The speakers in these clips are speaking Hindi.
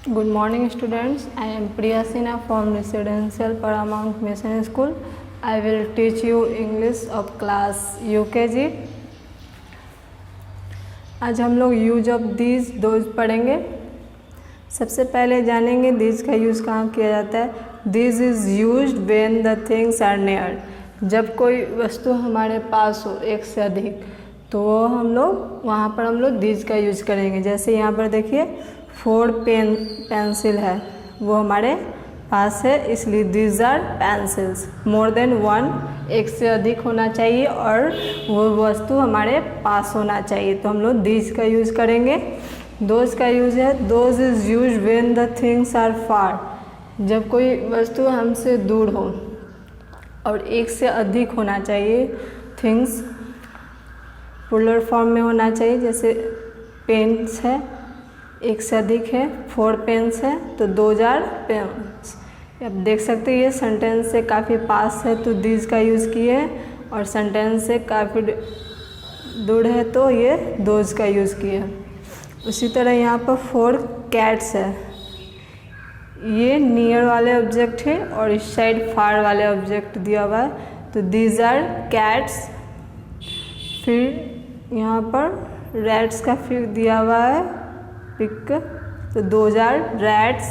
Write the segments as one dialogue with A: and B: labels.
A: Good morning students, I am Priya Sinha from Residential Paramount Mission School. I will teach you English of class UKG. आज हम लोग यूज ऑफ दीज दोज पढ़ेंगे। सबसे पहले जानेंगे दीज का यूज़ कहाँ किया जाता है। These is used when the things are near. जब कोई वस्तु हमारे पास हो एक से अधिक तो वो वहाँ पर हम लोग दीज का यूज करेंगे। जैसे यहाँ पर देखिए 4 पेंसिल है, वो हमारे पास है, इसलिए these are pencils. More than 1 एक से अधिक होना चाहिए और वो वस्तु हमारे पास होना चाहिए तो हम लोग दीज का यूज करेंगे। दोज का यूज है those is use when the things are far. जब कोई वस्तु हमसे दूर हो और एक से अधिक होना चाहिए, थिंग्स प्लूरल फॉर्म में होना चाहिए। जैसे पेन्स है, एक से अधिक है, 4 पेन्स है तो दोज आर पेन्स। अब देख सकते हैं ये सेंटेंस से काफ़ी पास है तो दीज का यूज़ किए हैं और सेंटेंस से काफ़ी दूर है तो ये दोज का यूज़ किए हैं। उसी तरह यहाँ पर 4 कैट्स है, ये नियर वाले ऑब्जेक्ट है और इस साइड फार वाले ऑब्जेक्ट दिया हुआ है तो दीज आर कैट्स। फिर यहाँ पर रैट्स का फिर दिया हुआ है पिक तो दोज आर रैट्स।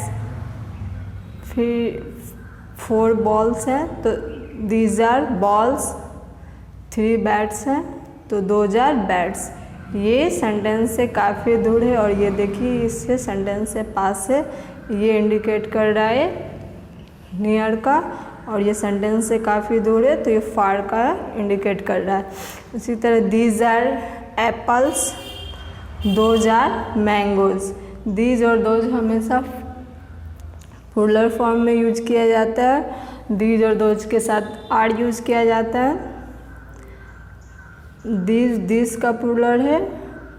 A: फिर 4 बॉल्स है तो दीज आर बॉल्स। 3 बैट्स हैं तो दोज आर बैट्स। ये सेंटेंस से काफ़ी दूर है और ये देखिए इससे सेंटेंस से पास है, ये इंडिकेट कर रहा है नियर का, और ये सेंटेंस से काफ़ी दूर है तो ये फार का इंडिकेट कर रहा है। उसी तरह these are apples, those are mangoes. These और दोज हमेशा प्लूरल फॉर्म में यूज किया जाता है। दीज और दोज के साथ आर यूज किया जाता है। दीज दिस का प्लूरल है,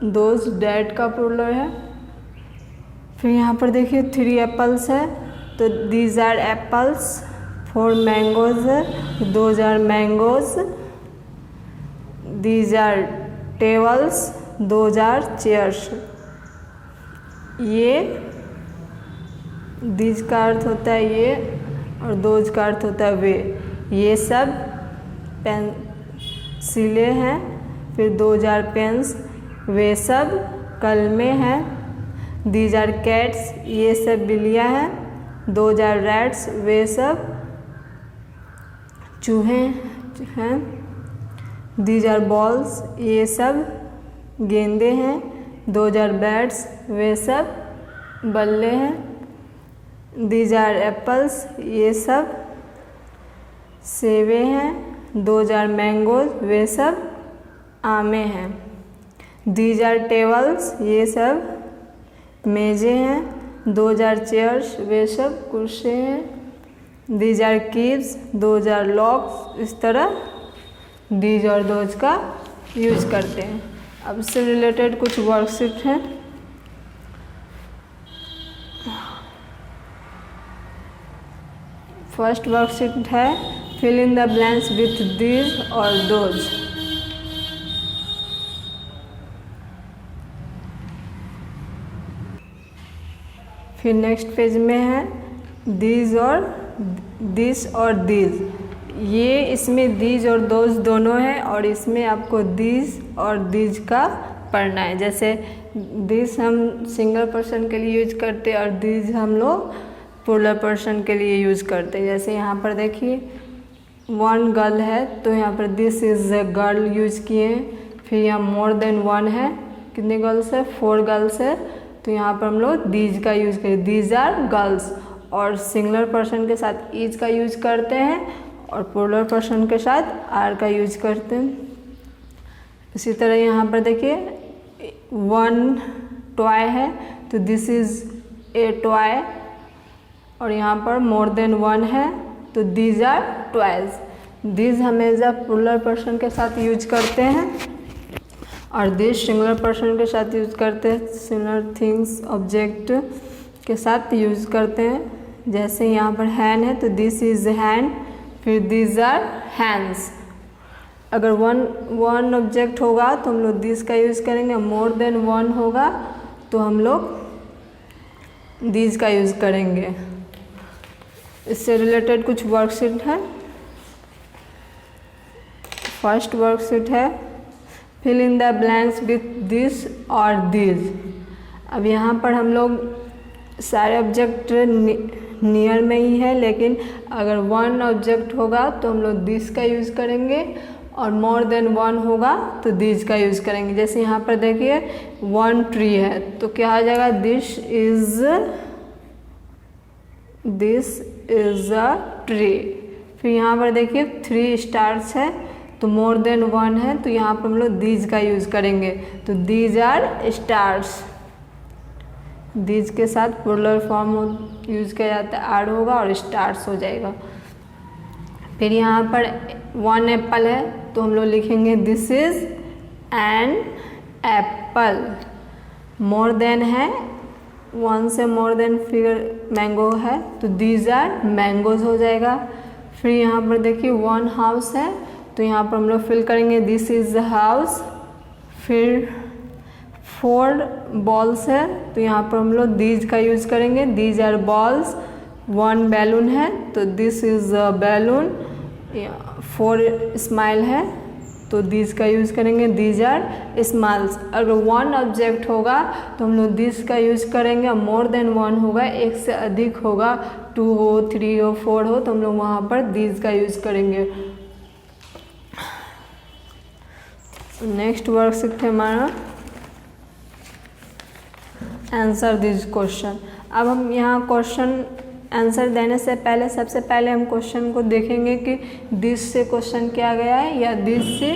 A: दोज डैट का प्लूरल है। फिर यहाँ पर देखिए 3 एप्पल्स है तो दीज आर एप्पल्स। 4 मैंगोज है, those are mangoes. These are tables, those are chairs. ये दीज का अर्थ होता है ये और दोज का अर्थ होता है वे। ये सब पेंसिलें हैं। फिर दोज आर पेन्स, वे सब कलमें हैं। दीज आर कैट्स, ये सब बिल्लियाँ हैं। दोज आर रैट्स, वे सब चूहे हैं। दीज आर बॉल्स, ये सब गेंदे हैं। दोज आर बैट्स, वे सब बल्ले हैं। दीज आर एप्पल्स, ये सब सेबे हैं। दोज आर मैंगोज, वे सब आमे हैं। दीज आर टेबल्स, ये सब मेज़ें हैं। दोज आर चेयर्स, वे सब कुर्सी हैं। These are keys, those are locks. इस तरह दीज और दोज का यूज करते हैं। अब इससे रिलेटेड कुछ वर्कशीट हैं। फर्स्ट वर्कशीट है fill in the blanks with these और दोज। फिर नेक्स्ट पेज में है दीज और दिस और दीज। ये इसमें दीज और दोज दोनों है और इसमें आपको दीज और दीज का पढ़ना है। जैसे दिस हम सिंगल पर्सन के लिए यूज करते हैं और दीज हम लोग प्लूरल पर्सन के लिए यूज करते हैं। जैसे यहाँ पर देखिए 1 गर्ल है तो यहाँ पर this is a girl use किए हैं। फिर यहाँ मोर देन 1 है, कितने गर्ल्स है, 4 गर्ल्स है तो यहाँ पर हम लोग दीज का यूज करें, दीज आर गर्ल्स। और सिंगुलर पर्सन के साथ इज का यूज करते हैं और प्लूरल पर्सन के साथ आर का यूज करते हैं। इसी तरह यहाँ पर देखिए 1 टॉय है तो दिस इज़ ए टॉय, और यहाँ पर मोर देन 1 है तो दीज आर टॉयज। दीज हमेशा प्लूरल पर्सन के साथ यूज करते हैं और दिस सिंगुलर पर्सन के साथ यूज करते हैं। सिमिलर थिंग्स ऑब्जेक्ट के साथ यूज करते हैं। जैसे यहाँ पर हैंड है तो दिस इज़ हैंड। फिर दीज आर हैंड्स। अगर वन ऑब्जेक्ट होगा तो हम लोग दिस का यूज़ करेंगे। मोर देन 1 होगा तो हम लोग दीज का यूज़ करेंगे। इससे रिलेटेड कुछ वर्कशीट है। फर्स्ट वर्कशीट है fill in the blanks with this और दीज। अब यहाँ पर हम लोग सारे ऑब्जेक्ट नियर में ही है, लेकिन अगर वन ऑब्जेक्ट होगा तो हम लोग दिस का यूज़ करेंगे और मोर देन वन होगा तो दीज का यूज़ करेंगे। जैसे यहाँ पर देखिए वन ट्री है तो क्या आ जाएगा, दिस इज अ ट्री। फिर यहाँ पर देखिए 3 स्टार्स है तो मोर देन वन है तो यहाँ पर हम लोग दीज का यूज़ करेंगे, तो दीज आर स्टार्स। दीज के साथ प्लूरल फॉर्म यूज़ किया जाता है, आर होगा और स्टार्स हो जाएगा। फिर यहाँ पर 1 एप्पल है तो हम लोग लिखेंगे this is an Apple. More than है, 1 से मोर देन फिगर मैंगो है तो दीज आर मैंगोज हो जाएगा। फिर यहाँ पर देखिए 1 हाउस है तो यहाँ पर हम लोग फिल करेंगे दिस इज द हाउस। फिर 4 बॉल्स है तो यहाँ पर हम लोग दीज का यूज़ करेंगे, दीज आर बॉल्स। 1 बैलून है तो this is a balloon. 4 smile है तो दीज का यूज़ करेंगे, दीज आर स्माइल्स। अगर 1 ऑब्जेक्ट होगा तो हम लोग दिस का यूज़ करेंगे, मोर देन 1 होगा, 1 से अधिक होगा, 2 हो, 3 हो, 4 हो तो हम लोग वहाँ पर दीज का यूज़ करेंगे। नेक्स्ट वर्कशीट है हमारा आंसर दिस क्वेश्चन। अब हम यहाँ क्वेश्चन आंसर देने से पहले सबसे पहले हम क्वेश्चन को देखेंगे कि दिस से क्वेश्चन किया गया है या दिस से,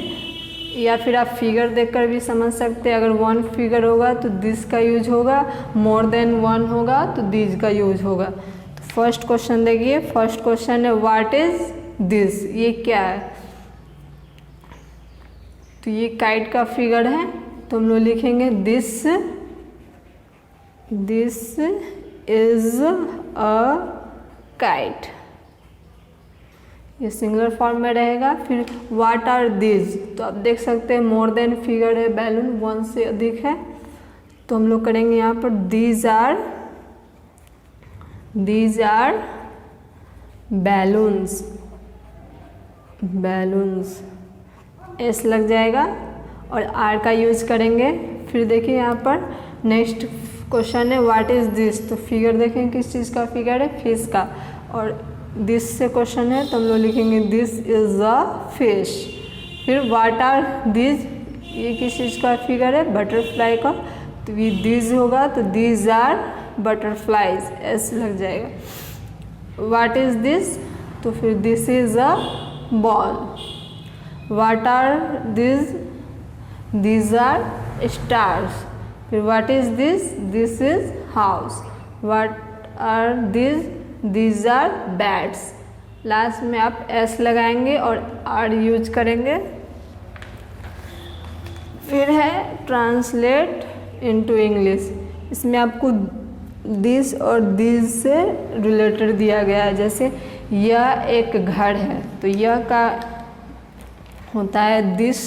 A: या फिर आप फिगर देखकर भी समझ सकते हैं। अगर 1 फिगर होगा तो दिस का यूज होगा, मोर देन 1 होगा तो दिस का यूज होगा। तो फर्स्ट क्वेश्चन देखिए, फर्स्ट क्वेश्चन है व्हाट इज दिस, ये क्या है। तो ये काइट का फिगर है तो हम लोग लिखेंगे दिस इज अ काइट, ये सिंगुलर फॉर्म में रहेगा। फिर व्हाट आर दीज, तो आप देख सकते हैं मोर देन फिगर है, बैलून 1 से अधिक है तो हम लोग करेंगे यहाँ पर दीज आर बैलून्स, एस लग जाएगा और आर का यूज करेंगे। फिर देखिए यहाँ पर नेक्स्ट क्वेश्चन है व्हाट इज दिस, तो फिगर देखें किस चीज़ का फिगर है, फिश का, और दिस से क्वेश्चन है तो हम लोग लिखेंगे दिस इज अ फिश। फिर व्हाट आर दिस, ये किस चीज़ का फिगर है, बटरफ्लाई का, तो ये दिस होगा तो दिस आर बटरफ्लाइज, एस लग जाएगा। व्हाट इज दिस, तो फिर this is a ball. What are this, these are stars। फिर what is this, this is house। what are these are bats। Last में आप s लगाएंगे और r यूज करेंगे। फिर है ट्रांसलेट इनटू इंग्लिश, इसमें आपको दिस और दिस से रिलेटेड दिया गया है। जैसे यह एक घर है तो यह का होता है दिस,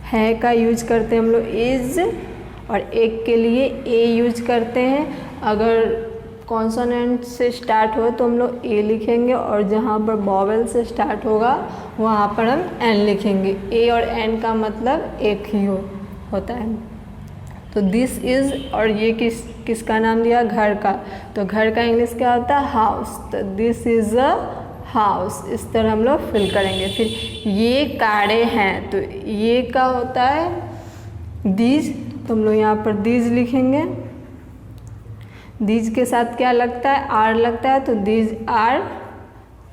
A: है का यूज करते हैं हम लोग इज, और एक के लिए ए यूज करते हैं। अगर कॉन्सोनेंट से स्टार्ट हो तो हम लोग ए लिखेंगे और जहाँ पर वॉवेल से स्टार्ट होगा वहाँ पर हम एन लिखेंगे। ए और एन का मतलब एक ही होता है। तो दिस इज़, और ये किसका नाम दिया, घर का, तो घर का इंग्लिश क्या होता है, हाउस। तो दिस इज़ अ हाउस, इस तरह हम लोग फिल करेंगे। फिर ये कारें हैं तो ये का होता है दीज, तो हम लोग यहाँ पर दीज लिखेंगे। दीज के साथ क्या लगता है, आर लगता है तो दीज आर।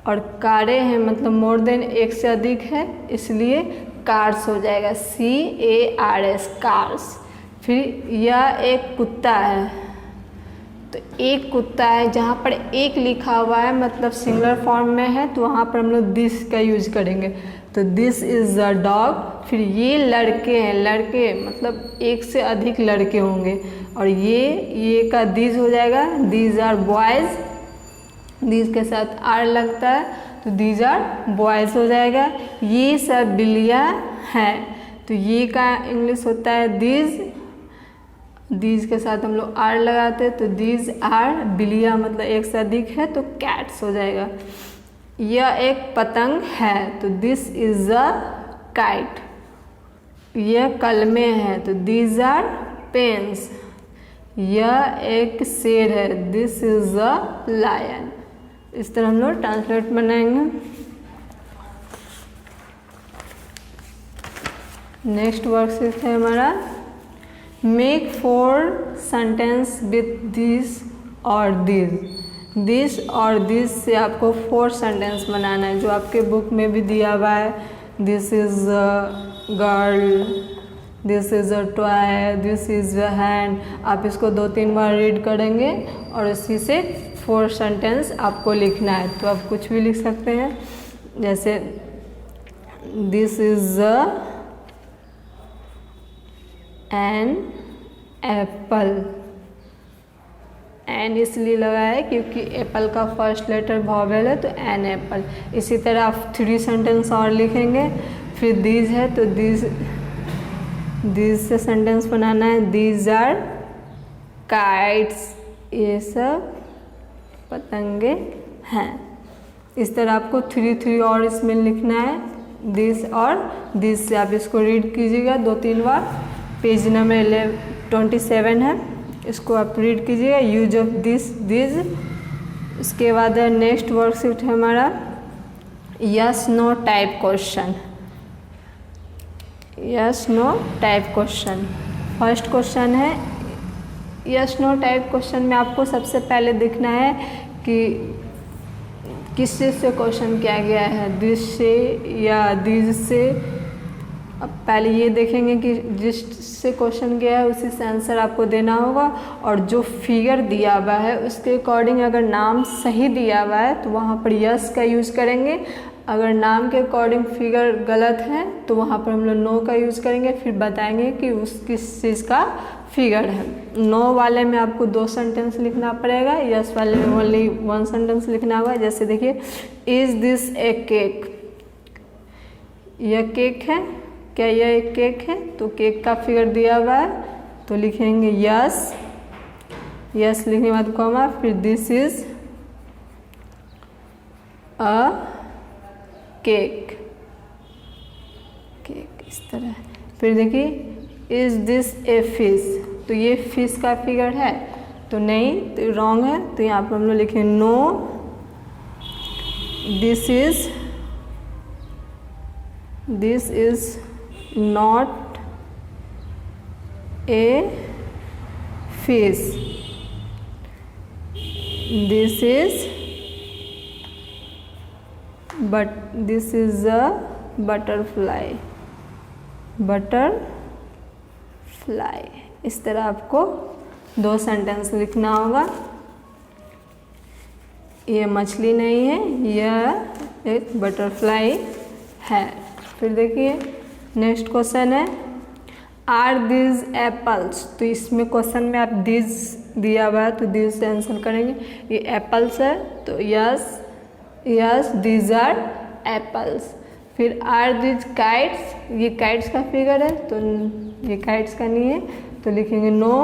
A: और कारें हैं मतलब मोर देन एक से अधिक है इसलिए कार्स हो जाएगा, CARS, कार्स। फिर यह एक कुत्ता है तो एक कुत्ता है, जहाँ पर एक लिखा हुआ है मतलब सिंगुलर फॉर्म में है तो वहाँ पर हम लोग दिस का यूज करेंगे, तो दिस इज़ अ डॉग। फिर ये लड़के हैं, लड़के मतलब एक से अधिक लड़के होंगे, और ये का दीज हो जाएगा, दीज आर बॉयज़। दीज के साथ आर लगता है तो दीज आर बॉयज़ हो जाएगा। ये सब बिल्लियाँ हैं तो ये का इंग्लिश होता है दीज, दीज के साथ हम लोग आर लगाते हैं, तो दीज आर, बिल्लियाँ मतलब एक से अधिक है तो कैट्स हो जाएगा। यह एक पतंग है, तो दिस इज अ काइट। यह कलमे है, तो दीज आर पेन्स। यह एक शेर है, दिस इज अ लायन। इस तरह हम लोग ट्रांसलेट बनाएंगे। नेक्स्ट वर्कशीट है हमारा मेक 4 सेंटेंस विथ दिस और दिस और दिस से आपको 4 सेंटेंस बनाना है, जो आपके बुक में भी दिया हुआ है। This is a girl, this is a toy, this is a hand. आप इसको 2-3 बार रीड करेंगे और इसी से 4 सेंटेंस आपको लिखना है। तो आप कुछ भी लिख सकते हैं, जैसे this is an apple. An इसलिए लगा है क्योंकि एप्पल का फर्स्ट लेटर वॉवेल है, तो एन एप्पल। इसी तरह आप 3 सेंटेंस और लिखेंगे। फिर दीज है, तो दीज से सेंटेंस बनाना है। दीज आर काइट्स, ये सब पतंगे हैं। इस तरह आपको 3 और इसमें लिखना है, दिस और दिस से। आप इसको रीड कीजिएगा 2-3 बार। पेज नंबर 27 है, इसको आप रीड कीजिएगा। Use of this this. इसके बाद नेक्स्ट वर्कशीट है हमारा yes no type question. Yes no type question. First question है यस नो टाइप क्वेश्चन में आपको सबसे पहले देखना है कि किस चीज़ से क्वेश्चन किया गया है, दिस से या दिस से। अब पहले ये देखेंगे कि जिससे क्वेश्चन गया है उसी से आंसर आपको देना होगा, और जो फिगर दिया हुआ है उसके अकॉर्डिंग अगर नाम सही दिया हुआ है तो वहाँ पर यस का यूज़ करेंगे। अगर नाम के अकॉर्डिंग फिगर गलत है तो वहाँ पर हम लोग नो का यूज़ करेंगे। फिर बताएंगे कि उस किस चीज़ का फिगर है। नो वाले में आपको 2 सेंटेंस लिखना पड़ेगा, यस वाले में ओनली 1 सेंटेंस लिखना होगा। जैसे देखिए, इज़ दिस ए केक? यह केक है, क्या यह एक केक है? तो केक का फिगर दिया हुआ है, तो लिखेंगे यस। यस लिखने के बाद कॉमा, फिर this is a cake. Cake इस तरह। फिर देखिए, इज दिस ए फिश? तो ये फिश का फिगर है, तो नहीं, तो रॉन्ग है। तो यहाँ पर हम लोग लिखें no, this is not a fish, this is a butterfly. इस तरह आपको 2 सेंटेंस लिखना होगा। ये मछली नहीं है, यह एक बटरफ्लाई है। फिर देखिए नेक्स्ट क्वेश्चन है आर दीज एप्पल्स? तो इसमें क्वेश्चन में आप दीज दिया हुआ है, तो दीज से आंसर करेंगे। ये एप्पल्स है, तो यस दीज आर एप्पल्स। फिर आर दीज काइट्स? ये काइट्स का फिगर है, तो ये काइट्स का नहीं है, तो लिखेंगे no,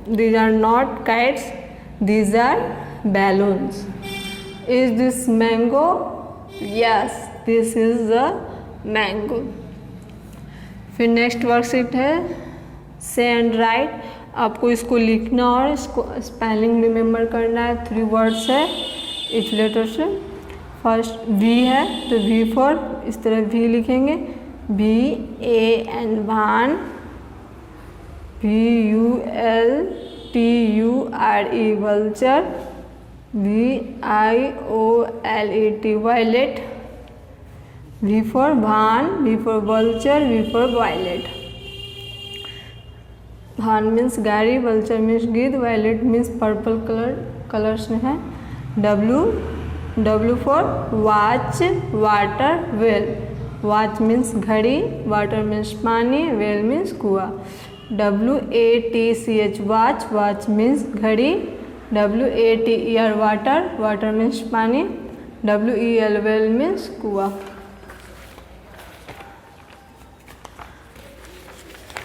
A: these are not kites, these are balloons. Is this mango? Yes, this is the mango. फिर नेक्स्ट वर्कशीट है से एंड राइट। आपको इसको लिखना और इसको स्पेलिंग रिमेम्बर करना है। 3 वर्ड्स है इच लेटर से। फर्स्ट वी है, तो वी फॉर, इस तरह वी लिखेंगे, VAN van, VULTURE vulture, VIOLET violet. V for भान, V for vulture, V for violet. भान मीन्स गाड़ी, vulture मीन्स गिद्ध, violet मीन्स पर्पल कलर्स में है। W for watch, water, well. Watch means घड़ी, water मीन्स पानी, well मीन्स कुआं। WATCH watch, watch मीन्स घड़ी। WATER water, water मीन्स पानी। WEL well मीन्स कुआं।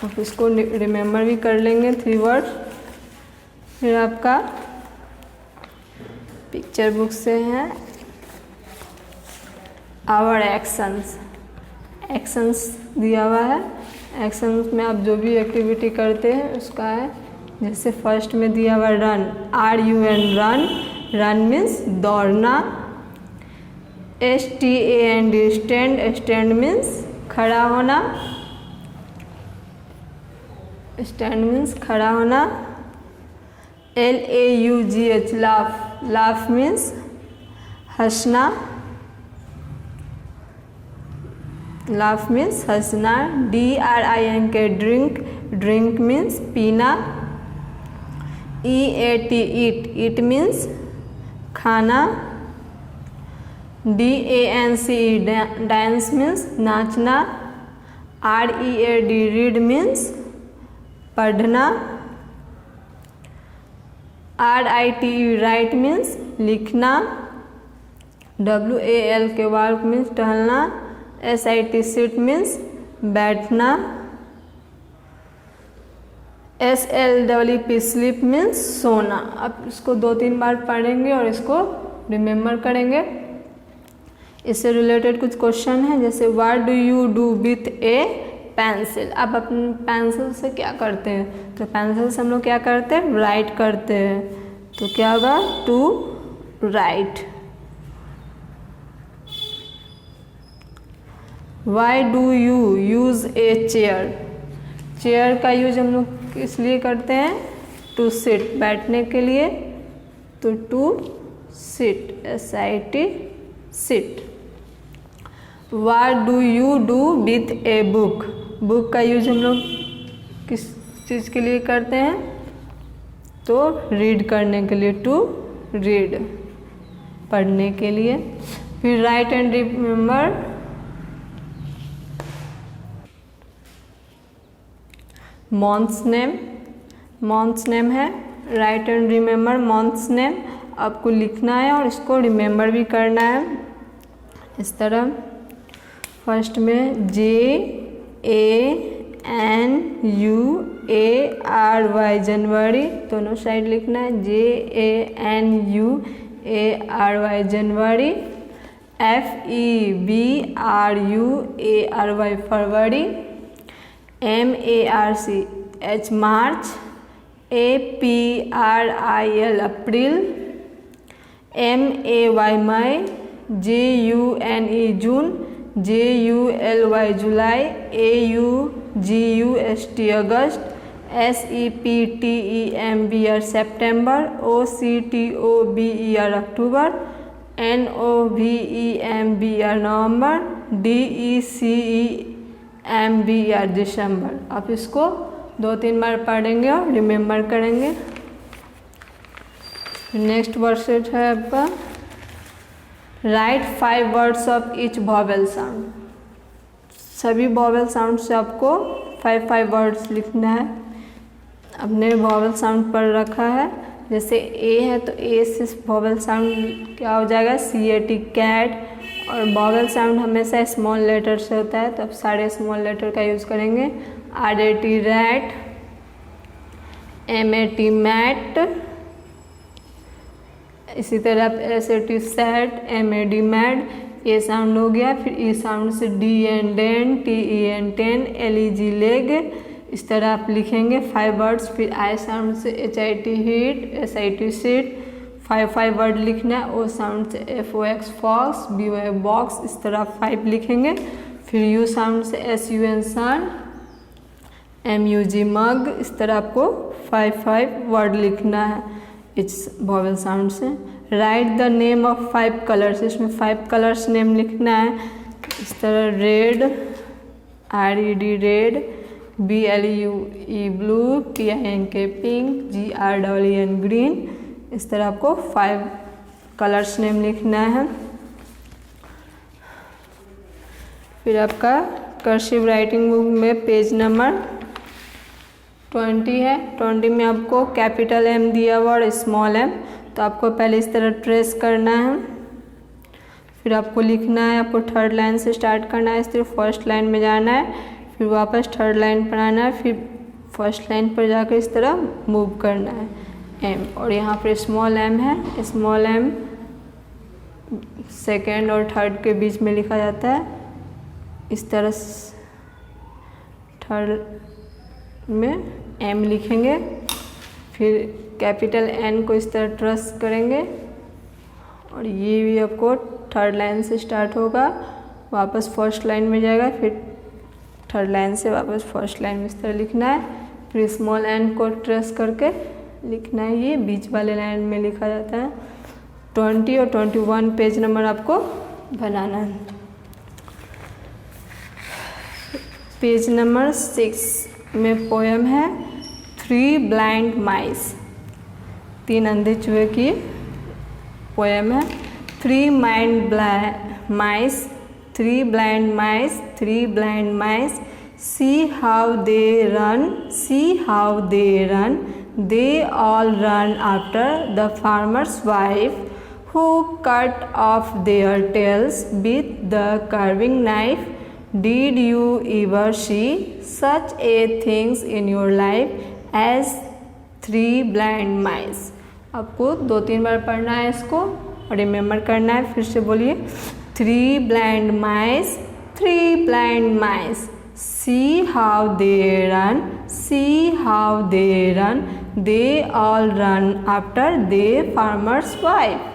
A: आप इसको रिमेम्बर भी कर लेंगे 3 वर्ड। फिर आपका पिक्चर बुक से है आवर एक्शंस दिया हुआ है। एक्शंस में आप जो भी एक्टिविटी करते हैं उसका है। जैसे फर्स्ट में दिया हुआ रन, RUN रन मीन्स दौड़ना। STAND स्टैंड मीन्स खड़ा होना। LAUGH लाफ मीन्स हंसना। DRINK ड्रिंक मीन्स पीना। EAT ईट मीन्स खाना। DANCE डांस मीन्स नाचना। READ रीड मीन्स पढ़ना। RITE राइट मीन्स लिखना। WALK वॉक मीन्स टहलना। SIT सिट मीन्स बैठना। SLEEP स्लीप मीन्स सोना। अब इसको 2-3 बार पढ़ेंगे और इसको रिमेम्बर करेंगे। इससे रिलेटेड कुछ क्वेश्चन है, जैसे what do you do with A pencil. अब अपने पेंसिल से क्या करते हैं, तो पेंसिल से हम लोग क्या करते हैं, राइट करते हैं। तो क्या होगा, to write. Why do you use a chair का यूज हम लोग इसलिए करते हैं, टू सिट बैठने के लिए। तो to sit SIT sit. What do you do with a book? Book का यूज हम लोग किस चीज़ के लिए करते हैं, तो रीड करने के लिए, टू रीड पढ़ने के लिए। फिर write and remember. Months name है। Write and remember months name आपको लिखना है और इसको रिमेम्बर भी करना है इस तरह। फर्स्ट में JANUARY जनवरी, दोनों साइड लिखना है। JANUARY जनवरी। FEBRUARY फरवरी। MARCH मार्च। APRIL अप्रैल। MAY मई। JUNE जून। JULY जुलाई। AUGUST अगस्त। SEPTEMBR सितंबर। OCTOBER अक्टूबर। NOVEMBR नवंबर। DECEMBR दिसंबर। आप इसको 2-3 बार पढ़ेंगे और रिमेम्बर करेंगे। नेक्स्ट वर्ड है आपका right 5 words of each vowel sound. सभी वॉवेल साउंड से आपको 5 वर्ड्स लिखना है। अपने वॉवेल साउंड पर रखा है, जैसे ए है तो ए से वॉवेल साउंड क्या हो जाएगा, CAT कैट। और वॉवेल साउंड हमेशा स्मॉल लेटर से होता है, तो आप सारे स्मॉल लेटर का यूज़ करेंगे। RAT rat. MAT mat. इसी तरह आप SAT sat. MAD mad. A sound हो गया। फिर ई साउंड से DN den. TEN ten. LEG leg. इस तरह आप लिखेंगे 5 वर्ड्स। फिर आई साउंड से HIT hit. SIT sit. 5 word लिखना है। O साउंड से FOX फॉक्स। BY box. इस तरह 5 लिखेंगे। फिर U साउंड से SUN सन। MUG मग। इस तरह आपको 5 वर्ड लिखना है इस वॉवेल साउंड से। Right the name of 5 colours. इसमें 5 कलर्स नेम लिखना है इस तरह। Red RED red. BLUE blue. PINK pink. GREEN green. इस तरह आपको 5 कलर्स नेम लिखना है। फिर आपका कर्सिव राइटिंग बुक में पेज नंबर 20 है। 20 में आपको कैपिटल M दिया हुआ और स्मॉल m, तो आपको पहले इस तरह ट्रेस करना है। फिर आपको लिखना है, आपको 3rd लाइन से स्टार्ट करना है, इस तरह 1st लाइन में जाना है। फिर वापस थर्ड लाइन पर आना है, फिर फर्स्ट लाइन पर जाकर इस तरह मूव करना है एम, और यहाँ पर स्मॉल एम है, स्मॉल एम सेकेंड और थर्ड के बीच में लिखा जाता है। इस तरह थर्ड में एम लिखेंगे, फिर कैपिटल एन को इस तरह ट्रेस करेंगे, और ये भी आपको थर्ड लाइन से स्टार्ट होगा, वापस फर्स्ट लाइन में जाएगा, फिर थर्ड लाइन से वापस फर्स्ट लाइन में इस तरह लिखना है। फिर स्मॉल एन को ट्रेस करके लिखना है, ये बीच वाले लाइन में लिखा जाता है। 20 और 21 पेज नंबर आपको बनाना है। पेज नंबर 6 में पोएम है 3 ब्लाइंड माइस, 3 अंधे चूहे की पोएम है। 3 mice, 3 blind mice, 3 blind mice, see how they run, see how they run, they all run after the farmer's wife, who cut off their tails with the carving knife. Did you ever see such a things in your life as 3 blind mice? आपको 2-3 बार पढ़ना है इसको और रिमेम्बर करना है। फिर से बोलिए 3 blind mice, 3 blind mice, see how they run, see how they run, they all run after the farmer's wife,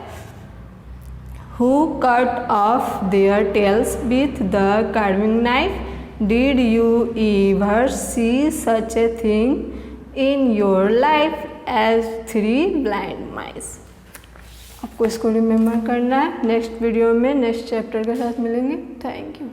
A: who cut off their tails with the carving knife. Did you ever see such a thing in your life as 3 blind mice? आपको इसको रिमेम्बर करना है। नेक्स्ट वीडियो में नेक्स्ट चैप्टर के साथ मिलेंगे। Thank you.